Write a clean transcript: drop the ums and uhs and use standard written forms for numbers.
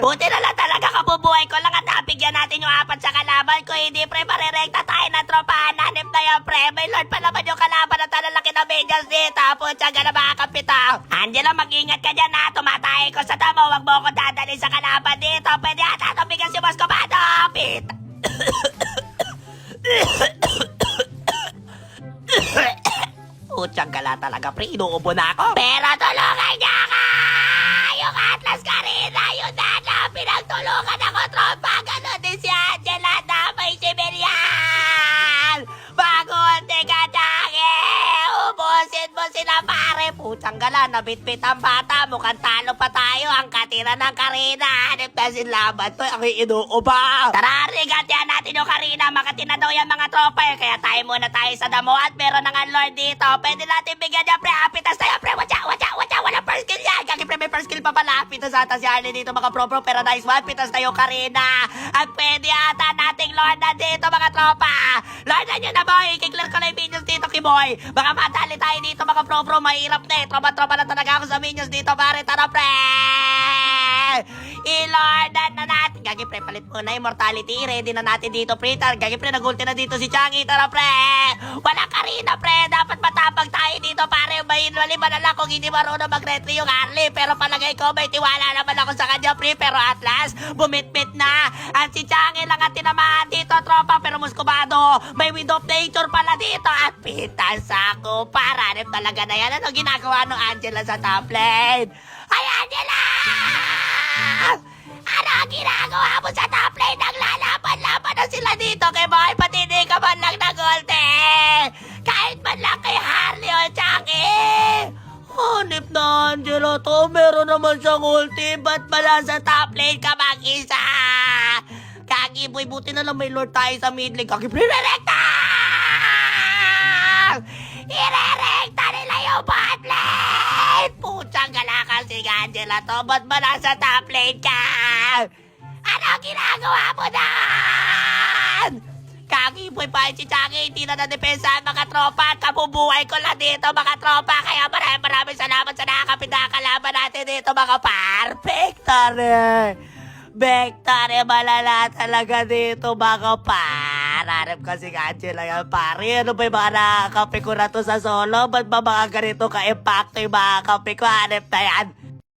Buti na lang talaga kabubuhay ko lang at nabigyan natin yung 4 sa kalaban ko. Hindi pre, marirekta tayo ng tropahan. Hanip na yan pre. May Lord pa naman yung kalaban at talalaki na medyas dito. Putya ka na mga kapita. Angela, mag-ingat ka dyan ha. Tumatay ko sa damo. Huwag mo ko dadali sa kalaban dito. Pwede ata tumigas si Boss Comando. Pita. Putyang gala talaga pre. Inuubo na ako. Pero tulungan niya ka. Yung Atlas Carina, yun na pinagtulungan ako, tropa. Ganon din si Angela na may civilian. Bagunti ka, Jackie. Ubusin mo sila, pare. Putsang gala, nabitbit ang bata. Mukhang talo pa tayo. Ang katira ng Karina. Hanip na silaban to. Ang inuuba. Tara, rigatian natin yung Karina. Makati na daw yan mga tropa. Kaya tayo muna tayo sa damo at meron ng Lord dito. Pwede natin bigyan niya, pre. Apitas tayo, pre. Watcha. Wala first kill yan. Kaki, pre, may first kill pa pala. Pitas ata si Harley dito mga pro. Pero nice one. Pitas tayo Karina. At pwede ata nating Lord na dito mga tropa. Lord na nyo na boy. Kiklear ko na yung minions dito, Kiboy. Baka madali tayo dito mga pro. Mahirap na eh. Tropa na talaga ako sa minions dito, pare. Tara, pre. I-Lordan na natin. Gagi, pre, palit muna immortality. Ready na natin dito, pre. Gagi, pre, nag-ulti na dito si Changi. Tara, pre. Wala Karina, pre. Dapat matapag tayo dito, pare. Maliban na lang kung hindi marunong mag-retry yung Harley. Pero palagay ko, may tiwala naman ako sa kanya, pre. Pero Atlas, bumitbit na. At si Changi lang at tinamaan dito, tropa. Pero Muscovado, may wind of nature pala dito. At pitas ako. Paranip talaga na yan. Ano ginagawa ng Angela sa top lane? Ay, Angela! Ano ang ginagawa mo sa top lane? Naglalaban-laban na sila dito kay Boy. Pati di ka man lang nag-ulti. Kahit man lang kay Harley o Chucky. Hanip na Angela to. Meron naman siyang ulti. Ba't pala sa top lane ka mag-isa? Kagi boy, buti na lang may Lord tayo sa mid lane. Kagi, pre-recta! Irerekta nila yung bot lane! Putsang galakal si Angela to. Ba't ba nasa top lane ka? Ano ginagawa mo doon? Kagi boy pa si Chucky. Hindi na na-depensa mga tropa. Kabubuhay ko lang dito mga tropa. Kaya maraming salamat sa nakakapit na kalaban natin dito mga par. Victory malala talaga dito mga par. Harap kasi Angela yan pare. Ano ba yung mga nakakape ko na to sa solo? Ba't ba mga ganito ka-impacto yung mga kape ko? Hanip na yan.